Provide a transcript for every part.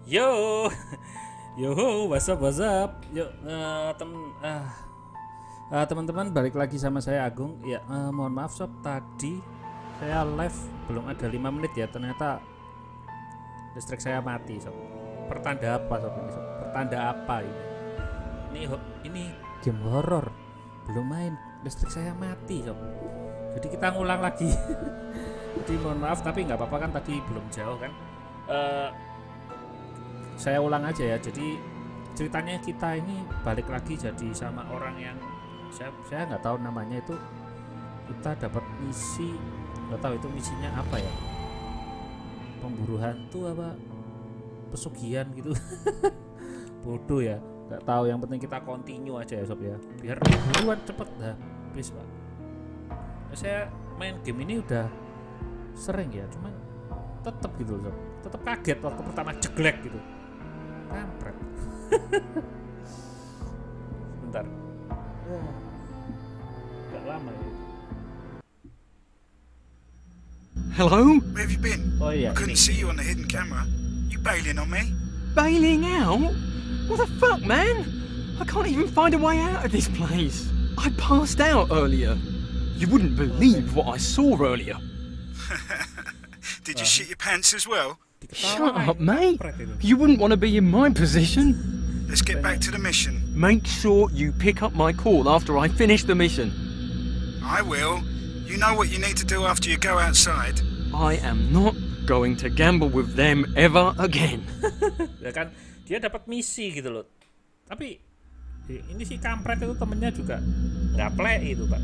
Yo, yo, what's up, what's up? Yuk, teman-teman balik lagi sama saya Agung. Ya, mohon maaf sob, tadi saya live belum ada 5 menit ya. Ternyata listrik saya mati sob. Pertanda apa sob ini sob? Pertanda apa ini? Ini game horor. Belum main, listrik saya mati sob. Jadi kita ngulang lagi. Jadi mohon maaf tapi nggak apa-apa kan tadi belum jauh kan. Saya ulang aja ya. Jadi ceritanya kita ini balik lagi jadi sama orang yang saya nggak tahu namanya itu. Kita dapat misi, nggak tahu itu misinya apa ya, pemburu hantu apa pesugihan gitu. Bodoh ya, nggak tahu. Yang penting kita continue aja ya sob ya, biar buruan cepet dah habis pak. Saya main game ini udah sering ya, cuman tetep gitu sob, tetep kaget waktu pertama jeglek gitu. Kampret. Bentar. Gak lama ya. Hello? Where have you been? Oh iya, I couldn't ini. see you on the hidden camera. You bailing on me? Bailing out? What the fuck, man? I can't even find a way out of this place. I passed out earlier. You wouldn't believe what I saw earlier. Did you shit your pants as well? Shut up, mate. Kampret itu. You wouldn't want to be in my position. Let's get back to the mission. Make sure you pick up my call after I finish the mission. I will. You know what you need to do after you go outside. I am not going to gamble with them ever again. Ya kan, dia dapat misi gitu loh. Tapi ini si kampret itu temennya juga nggak play itu pak,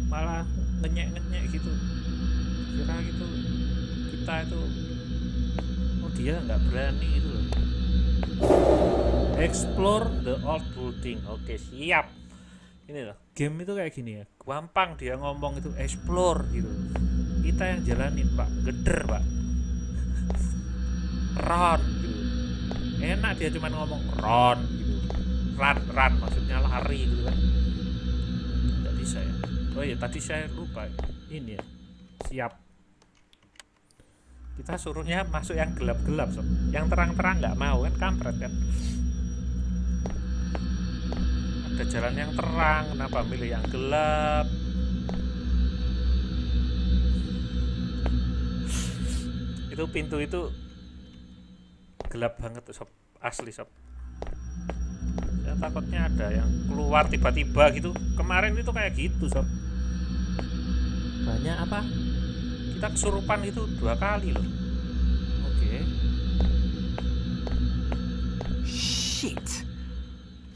malah ngenyek gitu. Kira gitu kita itu, oh dia nggak berani itu loh. Explore the old building. Oke siap. Ini loh, game itu kayak gini ya, gampang dia ngomong itu explore gitu, kita yang jalanin pak, geder pak. Run gitu, enak dia cuman ngomong run gitu, run maksudnya lari gitu kan. Nggak bisa ya. Oh iya tadi saya lupa ini ya, siap. Kita suruhnya masuk yang gelap-gelap sob, yang terang-terang nggak mau kan, kampret kan. Ada jalan yang terang, kenapa milih yang gelap? Itu pintu itu gelap banget sob, asli sob. Saya takutnya ada yang keluar tiba-tiba gitu. Kemarin itu kayak gitu sob. Banyak apa? Kita kesurupan itu 2 kali loh. Oke. Shit.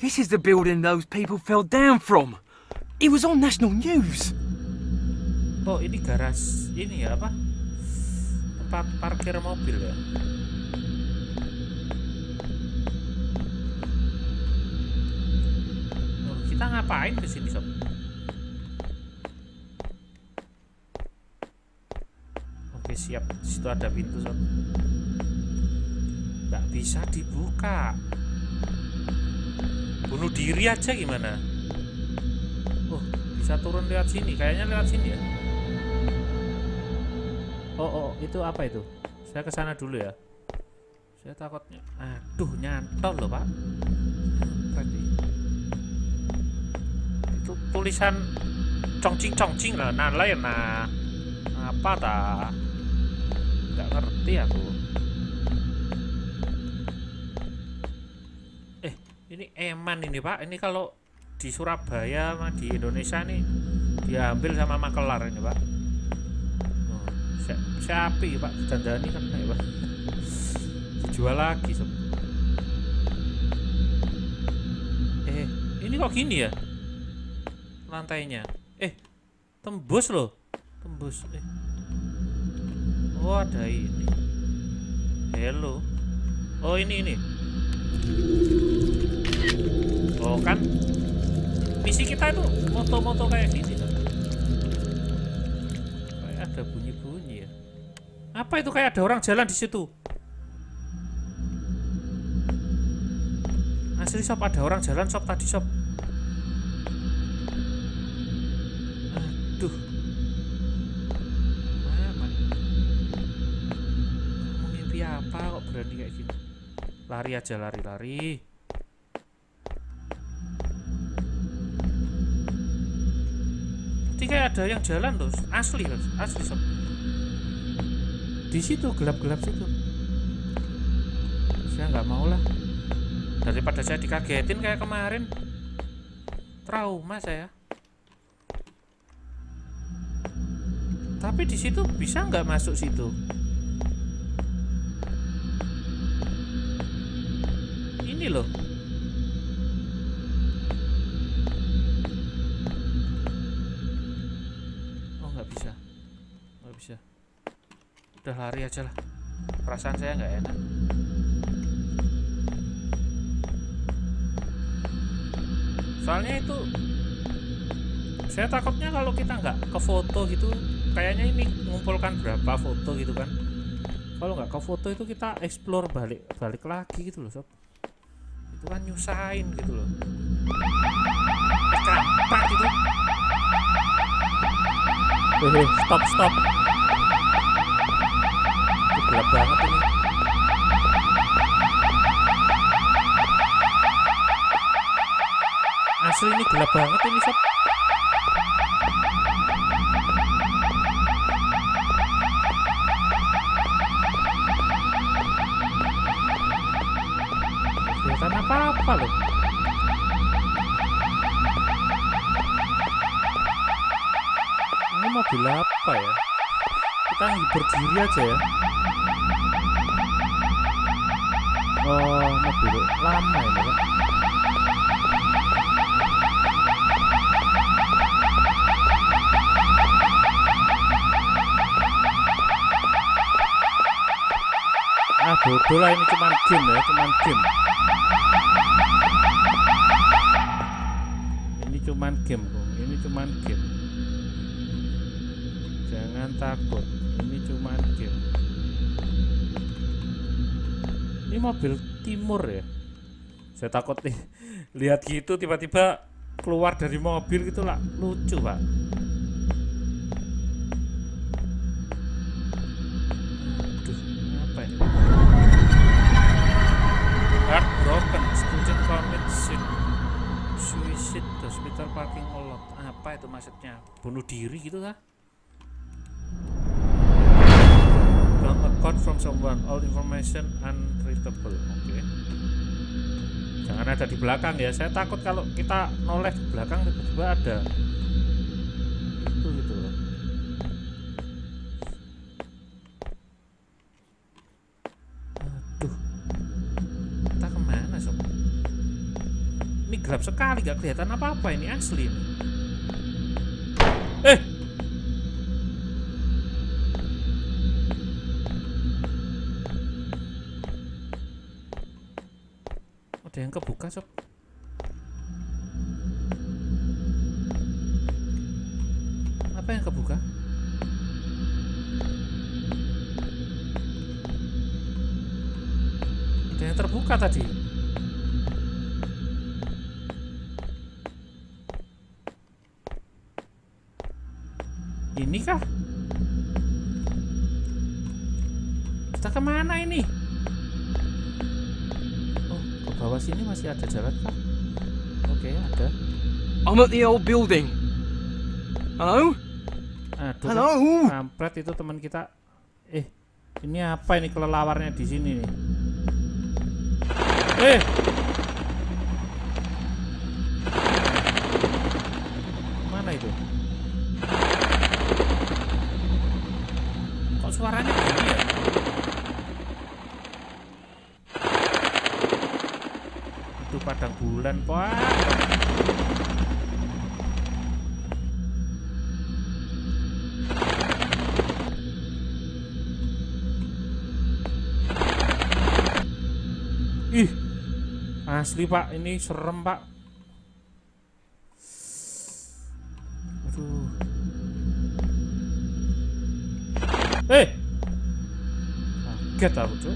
This is the building those people fell down from. It was on national news. Oh ini garas ini ya apa? Tempat parkir mobil ya. Oh, kita ngapain ke sini sob? Oke siap, di situ ada pintu sob. Nggak bisa dibuka. Bunuh diri aja gimana? Oh bisa turun lewat sini, kayaknya lewat sini ya. Oh itu apa itu? Saya kesana dulu ya. Saya takutnya, aduh nyantol loh pak. Itu tulisan congcing lah, nalai nah apa ta? Nggak ngerti aku. Ini eman ini pak. Ini kalau di Surabaya sama di Indonesia nih diambil sama makelar ini pak. Siapi pak, dandani kan nih pak. Dijual lagi sob. Ini kok gini ya lantainya? Tembus loh, tembus. Oh ada ini. Hello. Oh ini. Oh kan misi kita itu moto-moto kayak gini kan? Kayak ada bunyi-bunyi ya. Apa itu, kayak ada orang jalan di situ? Asli sob, ada orang jalan sob tadi sob. Aduh. Mama. Kamu mimpi apa kok berani berani kayak gini. Lari aja, lari. Tadi kayak ada yang jalan tuh, asli sob. Di situ gelap-gelap situ. Saya nggak mau lah. Daripada saya dikagetin kayak kemarin. Trauma saya. Tapi di situ bisa nggak masuk situ? Ini loh. Oh nggak bisa. Udah lari aja lah. Perasaan saya nggak enak. Soalnya itu saya takutnya kalau kita nggak ke foto gitu, kayaknya ini mengumpulkan berapa foto gitu kan. Kalau nggak ke foto itu kita explore balik lagi gitu loh sob. Itu kan nyusahin gitu loh. Kampret itu. Stop. Gelap banget ini. Asli ini gelap banget ini sob. Kelihatan apa-apa loh. Ini mobil apa ya? Kita hibur diri aja ya. Oh, mobil lama ini ya. Bodoh lah, ini cuman game ya, ini cuman game. Jangan takut, ini cuman game. Ini mobil timur ya. Saya takut nih lihat gitu tiba-tiba keluar dari mobil gitu lah, lucu pak. Heartbroken, student commit suicide, hospital parking lot. Apa itu maksudnya? Bunuh diri gitu kah? Wrong account from someone, all information unreadable. Oke. Jangan ada di belakang ya. Saya takut kalau kita noleh di belakang tiba-tiba ada itu gitu loh. Ini gelap sekali, gak kelihatan apa-apa ini asli. Ada yang kebuka sob. Apa yang kebuka? Ada yang terbuka tadi. Ini kah? Kita kemana ini? Oh, ke bawah sini masih ada jalan kah? Oke, ada. I'm at the old building. Hello? Aduh, Halo. Kampret itu teman kita. Ini apa ini kelelawarnya di sini nih? Mana itu? Suaranya gini ya? Itu padang bulan pak. Ih, asli pak, ini serem pak. Aduh. Kaget aku tuh.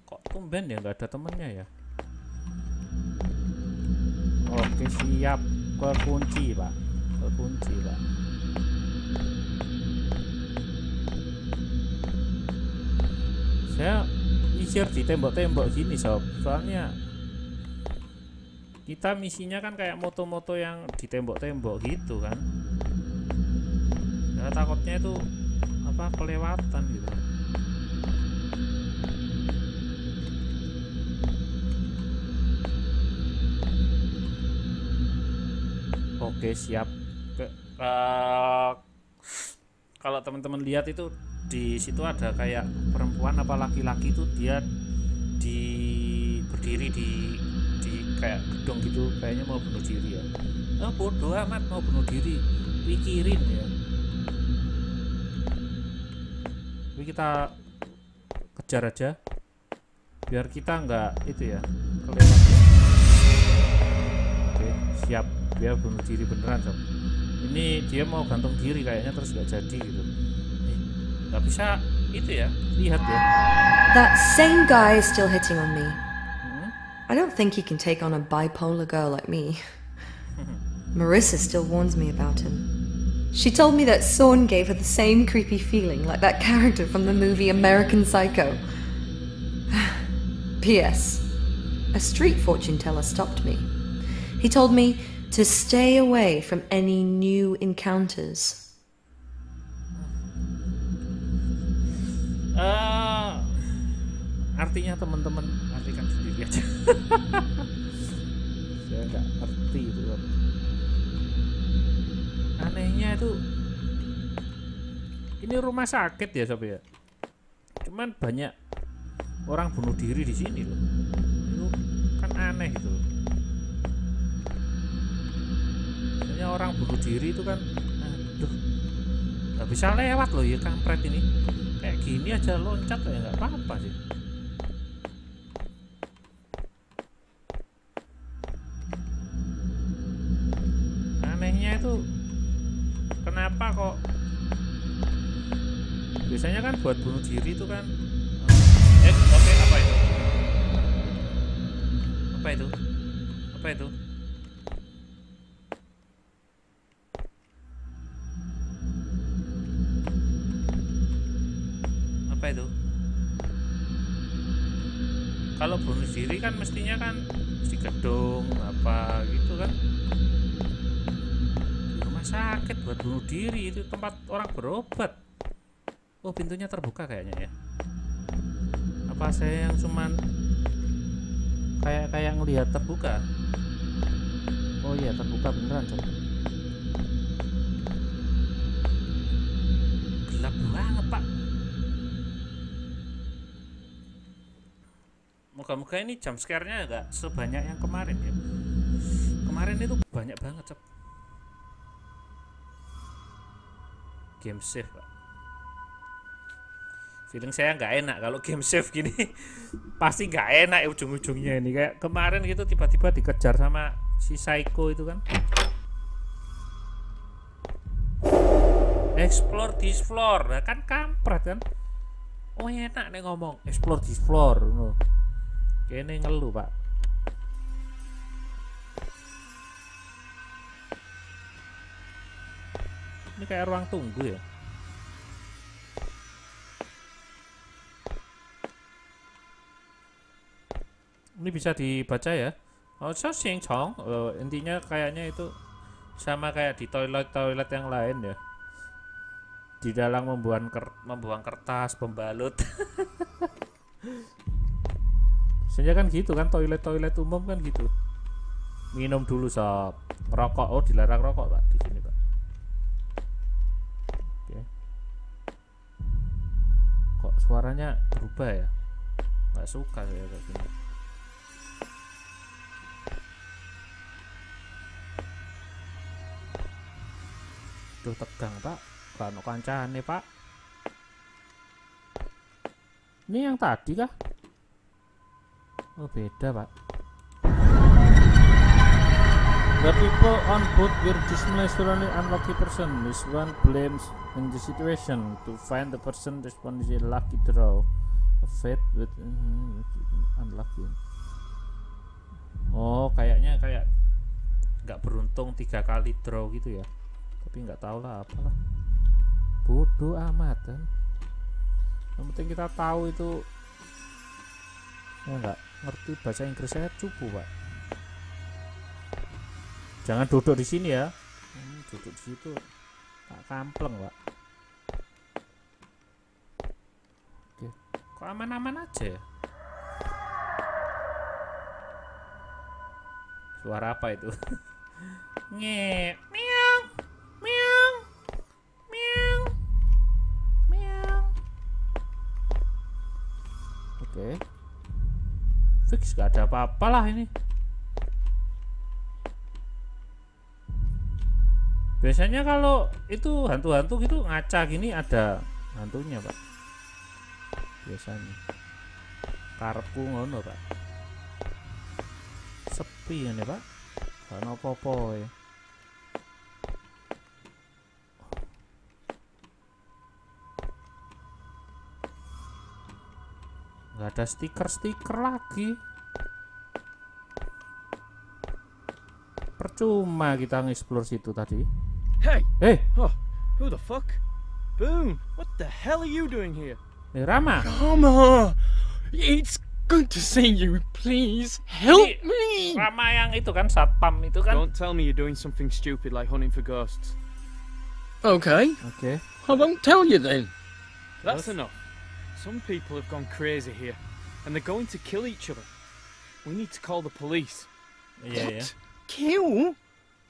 Kok tumben ya nggak ada temennya ya? Oke siap. kekunci pak, kekunci pak. Saya nyisir di tembok-tembok gini sob, soalnya kita misinya kan kayak moto-moto yang di tembok-tembok gitu kan. Ya takutnya itu apa kelewatan gitu. Oke siap. Kalau teman-teman lihat itu di situ ada kayak perempuan apa laki-laki tuh, dia berdiri di kayak gedung gitu, kayaknya mau bunuh diri ya. Oh bodoh amat, mau bunuh diri, pikirin ya. Tapi kita kejar aja biar kita nggak itu ya kelewat. Oke siap, biar bunuh diri beneran sob. Ini dia mau gantung diri kayaknya, terus nggak jadi gitu. Nggak bisa itu ya, lihat ya. That same guy is still hitting on me. I don't think he can take on a bipolar girl like me. Marissa still warns me about him. She told me that Sorn gave her the same creepy feeling like that character from the movie American Psycho. P.S. A street fortune teller stopped me. He told me to stay away from any new encounters. Artinya teman-teman artikan sendiri aja. Saya nggak ngerti itu. Anehnya itu ini rumah sakit ya sob ya. Cuman banyak orang bunuh diri di sini loh. Itu kan aneh gitu. Banyak orang bunuh diri itu kan, aduh, nggak bisa lewat loh ya kampret ini. Kayak gini aja loncat ya nggak apa-apa sih. Anehnya itu kenapa kok biasanya kan buat bunuh diri itu kan oke, apa itu? Apa itu? Apa itu? Apa itu? Kalau bunuh diri kan mestinya kan di gedung apa gitu kan. Di rumah sakit buat bunuh diri, itu tempat orang berobat. Oh pintunya terbuka kayaknya ya. Apa saya yang cuman kayak ngelihat terbuka? Oh iya terbuka beneran coba. Gelap banget pak. Moga-moga ini jump scare-nya nggak sebanyak yang kemarin ya. Kemarin itu banyak banget cep. Game save pak. Feeling saya nggak enak kalau game save gini. Pasti nggak enak ya ujung-ujungnya ini. Kayak kemarin gitu tiba-tiba dikejar sama si Psycho itu kan. Explore this floor, nah, kan kampret kan. Oh enak nih ngomong explore this floor. Kayaknya ngeluh pak. Ini kayak ruang tunggu ya. Ini bisa dibaca ya. Oh, intinya kayaknya itu sama kayak di toilet yang lain ya. Di dalam membuang kertas, pembalut. Biasanya kan gitu kan, toilet umum kan gitu. Minum dulu sob. Rokok, oh dilarang rokok pak di sini pak. Oke. Kok suaranya berubah ya? Nggak suka saya kayak gini. Duh tegang pak, gak ada kancane pak. Ini yang tadi kah? Oh beda pak. The people on board were dismissed only unlucky person. This one blames in the situation to find the person responsible. Lucky draw. A fate with unlucky. Oh kayaknya kayak nggak beruntung 3 kali draw gitu ya, tapi nggak tahu lah apalah, bodoh amat kan. Yang penting kita tahu itu. Saya nggak ngerti bahasa Inggris, saya cupu pak. Jangan duduk di sini ya, duduk di situ tak kampleng pak. Oke, kok aman-aman aja ya? Suara apa itu? Nge, meong, meong, meong, meong. Oke, fix gak ada apa-apa lah ini. Biasanya kalau itu hantu-hantu gitu ngaca gini ada hantunya pak. Biasanya karepku ngono pak. Sepi ini pak, gak ada apa-apa ya. Gak ada stiker-stiker lagi. Percuma kita nge-explore situ tadi. Hey! Eh, Oh, who the fuck? Boom! What the hell are you doing here? Rama. Rama! It's good to see you. Please help me! Rama yang itu kan satpam itu kan. Don't tell me you're doing something stupid like hunting for ghosts. Okay, Oke. I won't tell you then. That's That's enough. Some people have gone crazy here, and they're going to kill each other. We need to call the police. Iya ya. Kill?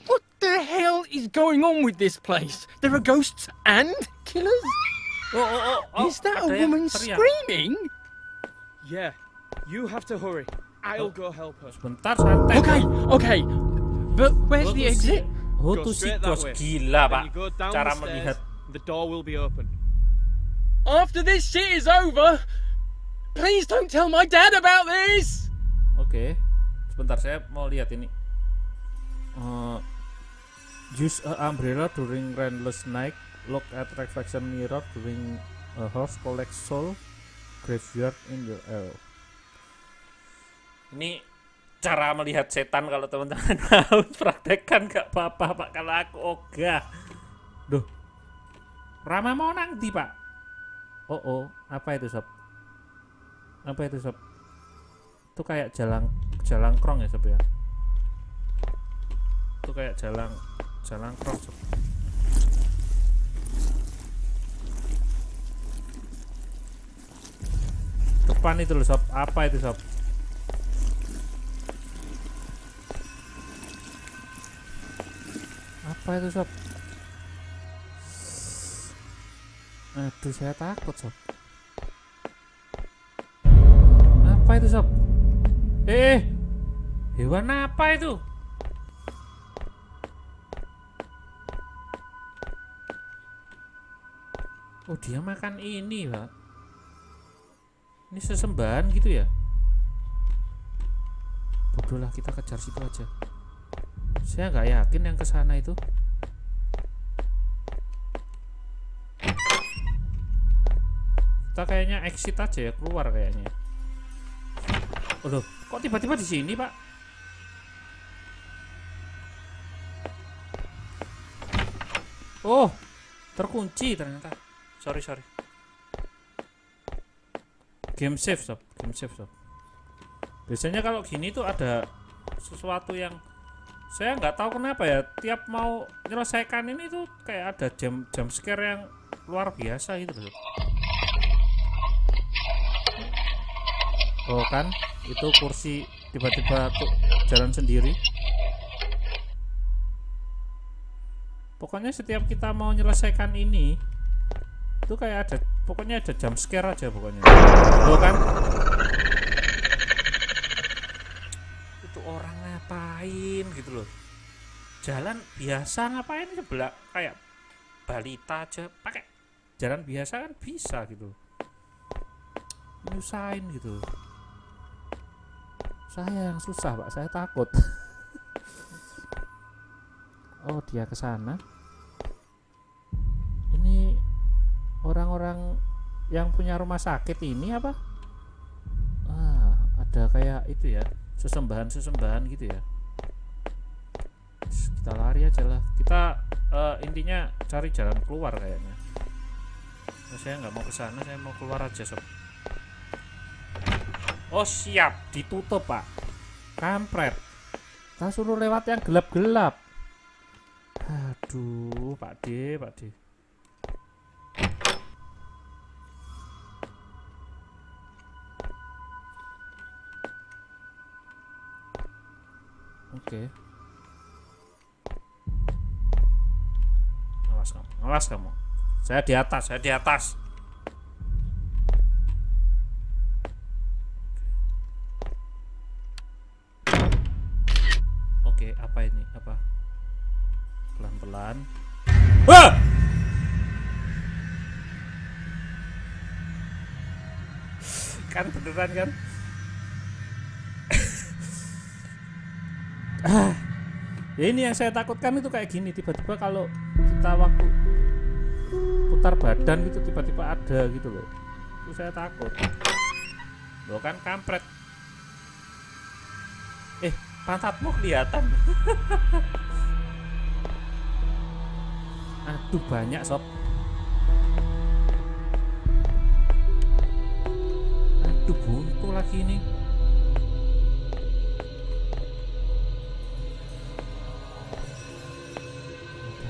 What the hell is going on with this place? There are ghosts and killers? Oh, Is that a ada yang woman teriak. screaming? Yeah, you have to hurry. I'll go help her. Sebentar santai. Okay. But where's the exit? Itu si bos gila pak. Then you go down Cara the melihat. stairs, the door will be open. After this shit is over, please don't tell my dad about this! Oke. Sebentar saya mau lihat ini. Use a umbrella during rainless night. Look at reflection mirror during a horse collect soul graveyard in your area. Ini cara melihat setan kalau teman-teman mau praktekkan gak apa-apa pak, kalau aku ogah. Duh, Rama mau nanti pak. Oh, apa itu sob? Apa itu sob? Itu kayak jalan krong ya sob ya? Itu kayak jalan krong sob. Depan itu loh sob, apa itu sob? Apa itu sob? Aduh saya takut sob. Apa itu sob? Hewan apa itu? Oh dia makan ini pak. Ini sesembahan gitu ya. Bodoh lah, kita kejar situ aja. Saya nggak yakin yang kesana itu. Kita kayaknya exit aja ya, keluar kayaknya. Oh loh, kok tiba-tiba di sini pak? Oh, terkunci ternyata. Sorry. Game save sob. Biasanya kalau gini tuh ada sesuatu yang saya nggak tahu kenapa ya. Tiap mau menyelesaikan ini tuh kayak ada jump scare yang luar biasa gitu loh. Oh kan, itu kursi tiba-tiba tuh jalan sendiri. Pokoknya setiap kita mau menyelesaikan ini itu kayak ada, pokoknya ada jump scare aja pokoknya. Loh kan? Itu orang ngapain gitu loh. Jalan biasa ngapain sebelah kayak balita aja pakai jalan biasa kan bisa gitu. Nyusahin gitu. Saya yang susah pak, saya takut. Oh dia kesana. Ini orang-orang yang punya rumah sakit ini apa? Ada kayak itu ya, sesembahan gitu ya. Kita lari aja lah. Kita intinya cari jalan keluar kayaknya. Nah, saya nggak mau ke sana, saya mau keluar aja sob. Oh siap, ditutup pak. Kampret. Kita suruh lewat yang gelap-gelap. Aduh, Pak D. Oke. Awas kamu. Saya di atas. Oke, apa ini? Apa? Pelan-pelan. Wah! Kan beneran kan? Ini yang saya takutkan itu kayak gini, tiba-tiba kalau kita waktu putar badan gitu tiba-tiba ada gitu loh. Itu saya takut. Loh kan kampret. Pantatmu kelihatan. Aduh banyak sob. Aduh buntu lagi ini.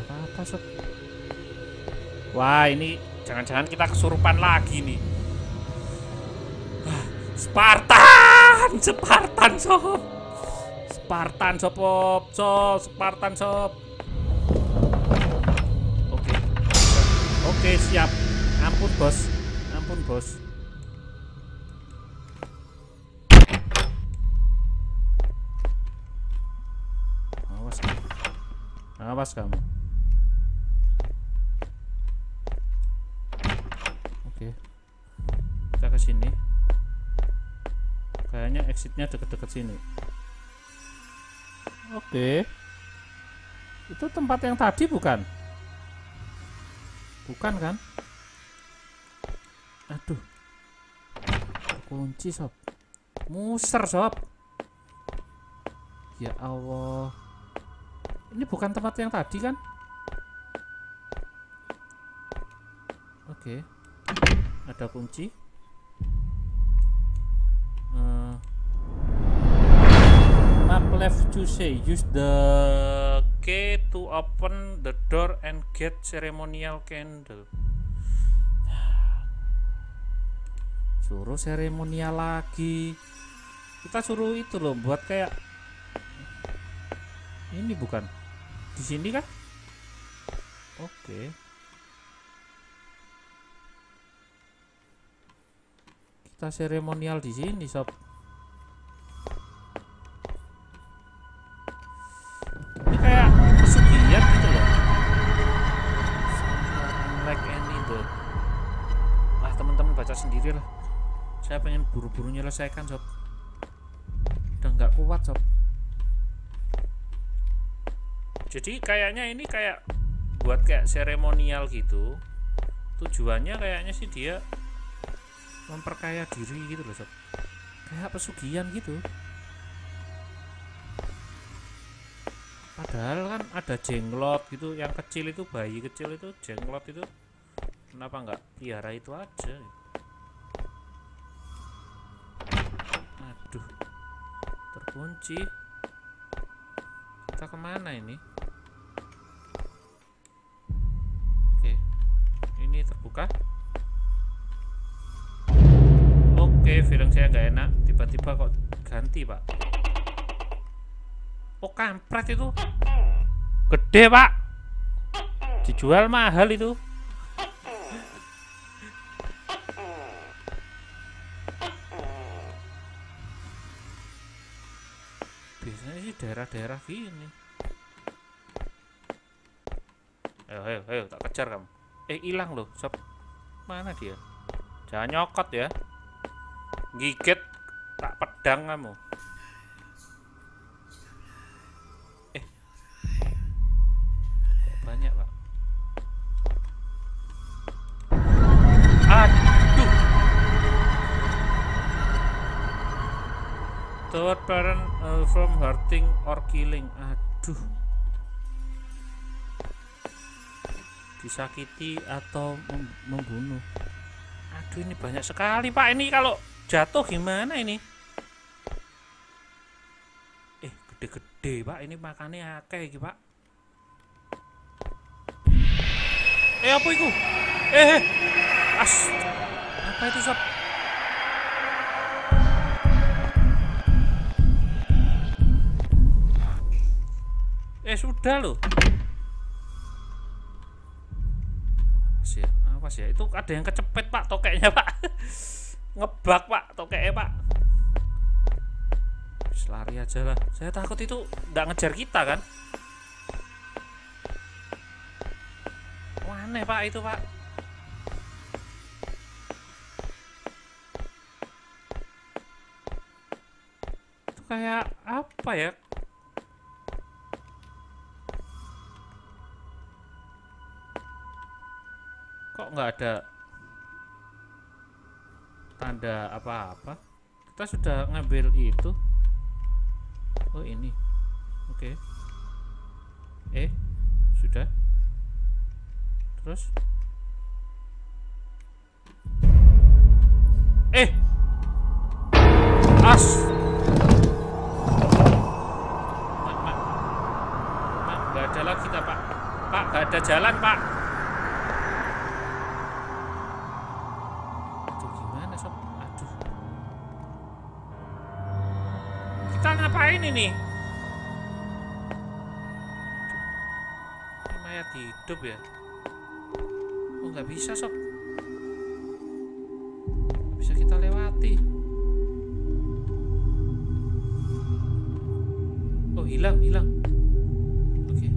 Apa sob? Wah ini jangan-jangan kita kesurupan lagi nih. Spartan sob. Spartan sob. Oke, siap. Ampun bos. Awas kamu. Oke. Kita ke sini. Kayaknya exitnya deket-deket sini. Oke. Itu tempat yang tadi bukan? Bukan kan? Aduh. Kunci sob. Muser sob. Ya Allah. Ini bukan tempat yang tadi kan? Oke. Ada kunci. Map left to say use the key to open the door and get ceremonial candle. Suruh seremonial lagi. Kita suruh itu loh buat kayak ini bukan di sini kan? Oke. Kita seremonial di sini sob. Ini kayak pesugihan gitu loh. Like any the. Teman-teman baca sendiri lah. Saya pengen buru-buru menyelesaikan sob. Udah nggak kuat sob. Jadi kayaknya ini kayak buat kayak seremonial gitu. Tujuannya kayaknya sih dia memperkaya diri gitu loh sob. Kayak pesugihan gitu. Padahal kan ada jenglot gitu. Yang kecil itu, bayi kecil itu, jenglot itu. Kenapa nggak piara itu aja? Aduh, terkunci. Kita kemana ini? Oke, ini terbuka. Oke, feeling saya nggak enak. Tiba-tiba kok ganti pak. Oh kampret itu. Gede pak. Dijual mahal itu. Biasanya sih daerah-daerah gini. Ayo, tak kejar kamu. Hilang loh, sob. Mana dia? Jangan nyokot ya. Gigit tak pedang kamu. Kok banyak, Pak? Aduh. Third parent from hurting or killing. Aduh. disakiti atau membunuh. Aduh, ini banyak sekali Pak. Ini kalau jatuh gimana ini? Gede-gede Pak, ini makannya akeh iki Pak. Apa itu? Apa itu sob? Sudah loh. Apa sih ya? Itu ada yang kecepet Pak, tokeknya Pak. Ngebak Pak, tokeknya Pak. Lari aja lah. Saya takut itu nggak ngejar kita kan. Aneh Pak itu Pak. Itu kayak apa ya? Kok nggak ada tanda apa-apa? Kita sudah ngambil itu. Oh ini, oke. Sudah. Terus, as. Mak, nggak ada lagi kita Pak. Pak, nggak ada jalan Pak. Aduh, gimana sob? Aduh. Kita ngapain ini? Ini mayat hidup ya? Oh, nggak bisa sob. Nggak bisa kita lewati. Oh, hilang. Oke.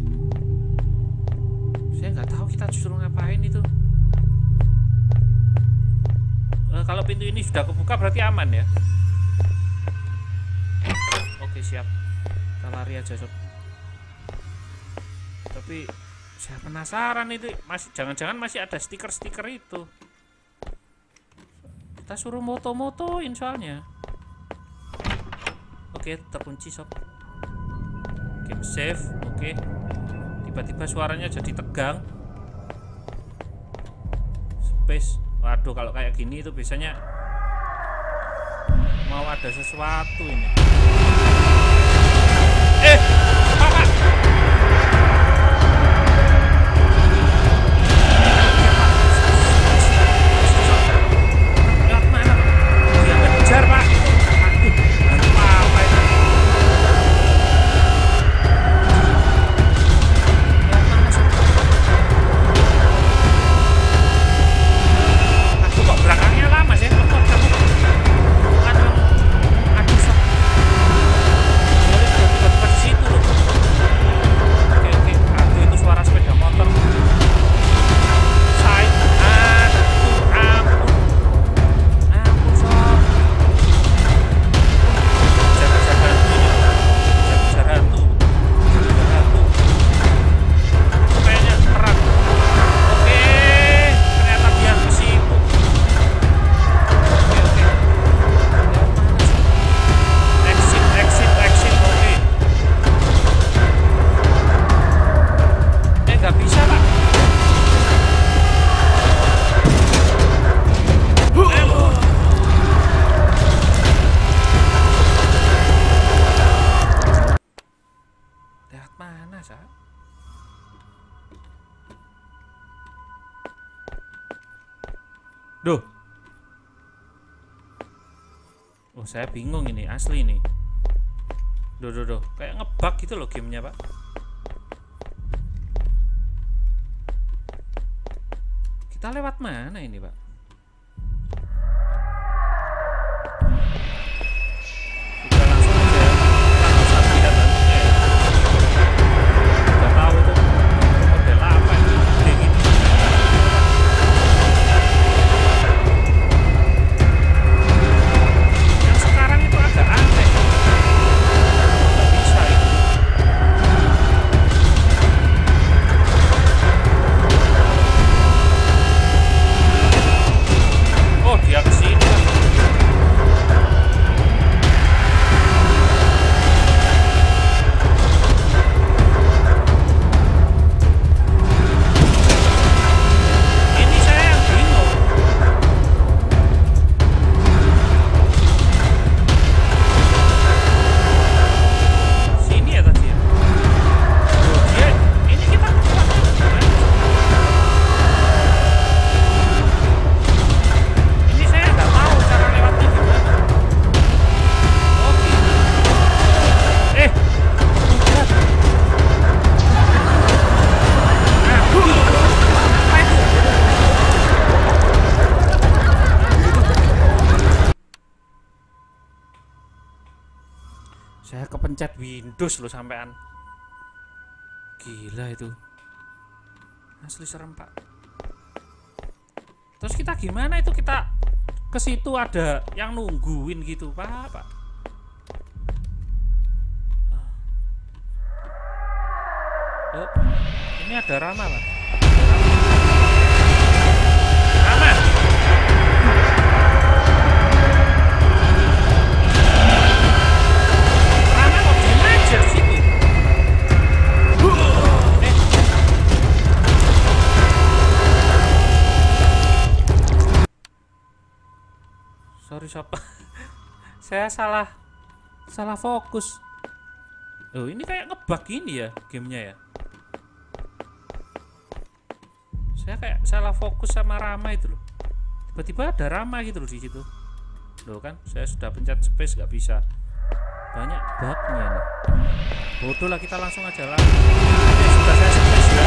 Saya nggak tahu kita disuruh ngapain itu. Kalau pintu ini sudah kebuka berarti aman ya. Oke, siap. Kita lari aja sob. Tapi saya penasaran itu, jangan-jangan masih ada stiker-stiker itu. Kita suruh moto-motoin soalnya. Oke, terkunci sob. Game save. Oke. Tiba-tiba suaranya jadi tegang. Space. Waduh, kalau kayak gini itu biasanya mau ada sesuatu ini. Pak. Duh. Oh, saya bingung ini, asli ini. Duh. Kayak ngebug gitu loh gamenya, Pak. Kita lewat mana ini, Pak? Kita langsung aja. Kita usah lihat bentuknya ya. Udah tahu itu model apa ini. Gede gitu. Yang sekarang itu agak aneh. Nggak bisa itu. pencet Windows loh sampean. Gila itu. Asli serem, Pak. Terus kita gimana itu, kita ke situ ada yang nungguin gitu, Pak. Oh, ini ada Rama, Pak. Rama. Rama kok diem aja di situ? Sorry sob, saya salah fokus. Oh, ini kayak ngebug ini ya gamenya ya. Saya kayak salah fokus sama Rama itu loh. Tiba-tiba ada Rama gitu loh di situ. Loh kan, saya sudah pencet space nggak bisa. Banyak bugnya nih. Bodoh lah, kita langsung aja lah. Oke, sudah saya space ya.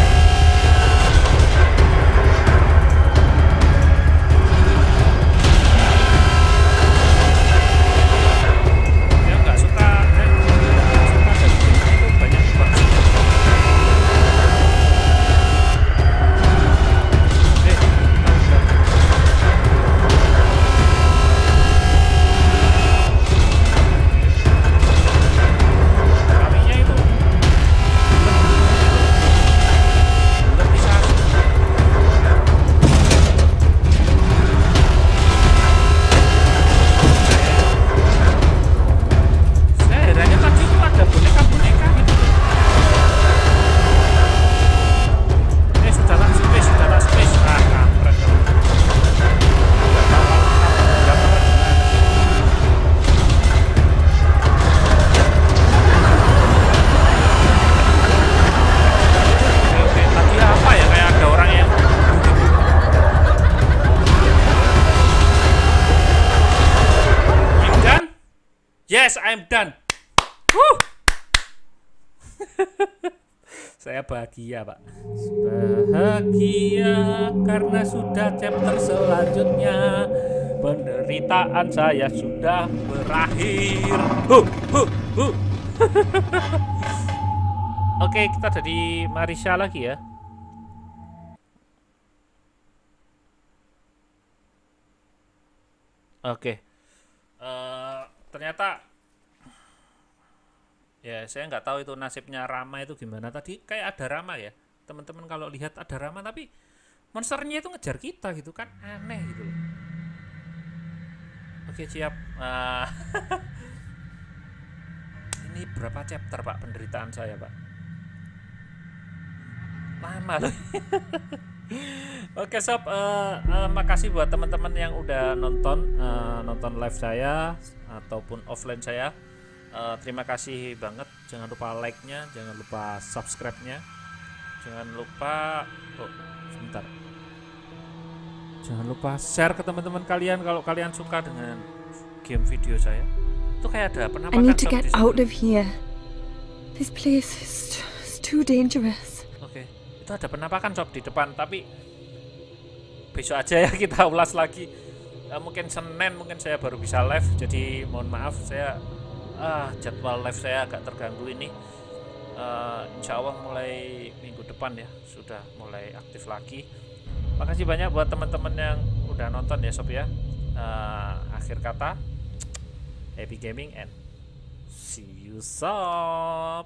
Yes, I'm done. Woo! Saya bahagia, Pak. Bahagia karena sudah chapter selanjutnya. Penderitaan saya sudah berakhir. Oke, kita ada di Marisha lagi ya. Oke. Ternyata ya saya nggak tahu itu nasibnya Rama itu gimana. Tadi kayak ada Rama ya teman-teman, kalau lihat ada Rama tapi monsternya itu ngejar kita gitu kan, aneh gitu loh. Oke, siap. Ini berapa chapter, Pak, penderitaan saya, Pak? Lama loh. Oke sob, makasih buat teman-teman yang udah nonton live saya ataupun offline saya. Terima kasih banget. Jangan lupa like-nya, jangan lupa subscribe-nya, jangan lupa sebentar. Jangan lupa share ke teman-teman kalian kalau kalian suka dengan game video saya. Itu kayak ada penampakan. I need to get out of here. This place is too dangerous. Oke, itu ada penampakan sob di depan, tapi besok aja ya kita ulas lagi. Mungkin Senin mungkin saya baru bisa live, jadi mohon maaf saya jadwal live saya agak terganggu ini. Insya Allah mulai minggu depan ya sudah mulai aktif lagi. Makasih banyak buat teman-teman yang udah nonton ya sob ya. Akhir kata, happy gaming and see you sob.